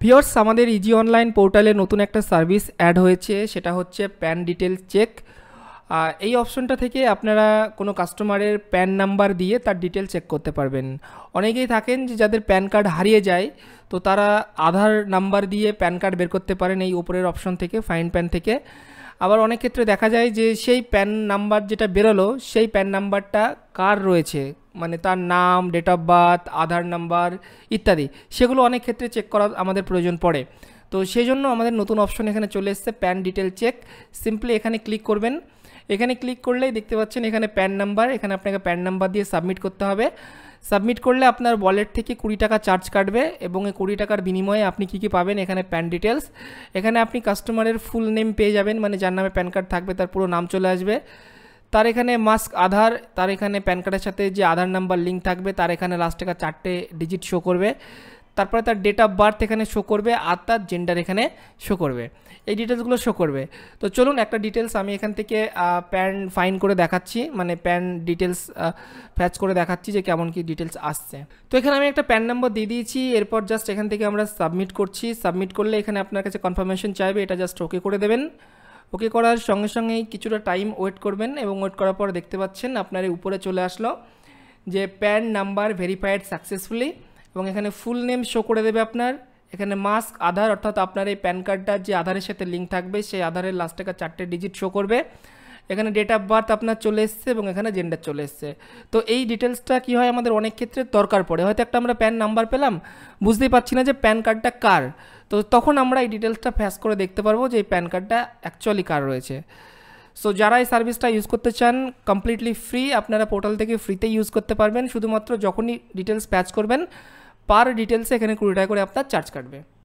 Viewers, আমাদের easy online পোর্টালে নতুন একটা সার্ভিস অ্যাড হয়েছে, সেটা হচ্ছে প্যান ডিটেলস চেক। এই অপশনটা থেকে আপনারা কোনো কাস্টমারের প্যান নাম্বার দিয়ে তার ডিটেল চেক করতে পারবেন। অনেকেই থাকেন যে যাদের প্যান কার্ড হারিয়ে যায়, তো তারা আধার নাম্বার দিয়ে প্যান কার্ড বের করতে পারেন এই উপরের অপশন থেকে, ফাইন্ড প্যান থেকে। আবার অনেক ক্ষেত্রে দেখা যায় যে সেই প্যান নাম্বার যেটা বেরোলো, সেই প্যান নাম্বারটা কার রয়েছে, মানে তার নাম, date of birth, Aadhaar number ইত্যাদি, সেগুলো অনেক ক্ষেত্রে চেক করা আমাদের প্রয়োজন পড়ে। তো সেই জন্য আমাদের নতুন অপশন এখানে চলে এসেছে, প্যান ডিটেল চেক। সিম্পলি এখানে ক্লিক করবেন। এখানে ক্লিক করলেই দেখতে পাচ্ছেন এখানে প্যান নাম্বার, এখানে আপনাকে প্যান নাম্বার দিয়ে সাবমিট করতে হবে। সাবমিট করলে আপনার ওয়ালেট থেকে 20 টাকা চার্জ কাটবে, এবং এই 20 টাকার বিনিময়ে আপনি কী কী পাবেন, এখানে প্যান ডিটেলস, এখানে আপনি কাস্টমারের ফুল নেম পেয়ে যাবেন, মানে যার নামে প্যান কার্ড থাকবে তার পুরো নাম চলে আসবে। তার এখানে মাস্ক আধার, তার এখানে প্যান কার্ডের সাথে যে আধার নাম্বার লিঙ্ক থাকবে তার এখানে লাস্ট টাকা 4টে ডিজিট শো করবে। তারপরে তার ডেট অফ বার্থ এখানে শো করবে, আর তার জেন্ডার এখানে শো করবে। এই ডিটেলসগুলো শো করবে। তো চলুন একটা ডিটেলস আমি এখান থেকে প্যান ফাইন করে দেখাচ্ছি, মানে প্যান ডিটেলস ফ্যাচ করে দেখাচ্ছি যে কেমন কি ডিটেলস আসছে। তো এখানে আমি একটা প্যান নাম্বার দিয়ে দিয়েছি, এরপর জাস্ট এখান থেকে আমরা সাবমিট করছি। সাবমিট করলে এখানে আপনার কাছে কনফার্মেশন চাইবে, এটা জাস্ট ওকে করে দেবেন। ওকে করার সঙ্গে সঙ্গেই কিছুটা টাইম ওয়েট করবেন, এবং ওয়েট করার পর দেখতে পাচ্ছেন আপনার এই উপরে চলে আসলো যে প্যান নাম্বার ভেরিফাইড সাকসেসফুলি, এবং এখানে ফুল নেম শো করে দেবে আপনার। এখানে মাস্ক আধার, অর্থাৎ আপনার এই প্যান কার্ডটার যে আধারের সাথে লিঙ্ক থাকবে সেই আধারের লাস্ট টাকা 4টে ডিজিট শো করবে। এখানে ডেট অফ বার্থ আপনার চলে এসছে, এবং এখানে জেন্ডার চলে এসছে। তো এই ডিটেলসটা কী হয়, আমাদের অনেক ক্ষেত্রে দরকার পড়ে। হয়তো একটা আমরা প্যান নাম্বার পেলাম, বুঝতেই পারছি না যে প্যান কার্ডটা কার, তো তখন আমরা এই ডিটেলসটা ফ্যাচ করে দেখতে পারবো যে এই প্যান কার্ডটা অ্যাকচুয়ালি কার রয়েছে। সো যারা এই সার্ভিসটা ইউজ করতে চান, কমপ্লিটলি ফ্রি, আপনারা পোর্টাল থেকে ফ্রিতে ইউজ করতে পারবেন। শুধুমাত্র যখনই ডিটেলস প্যাচ করবেন, পার ডিটেলসে এখানে 20 টাকা করে আপনার চার্জ কাটবে।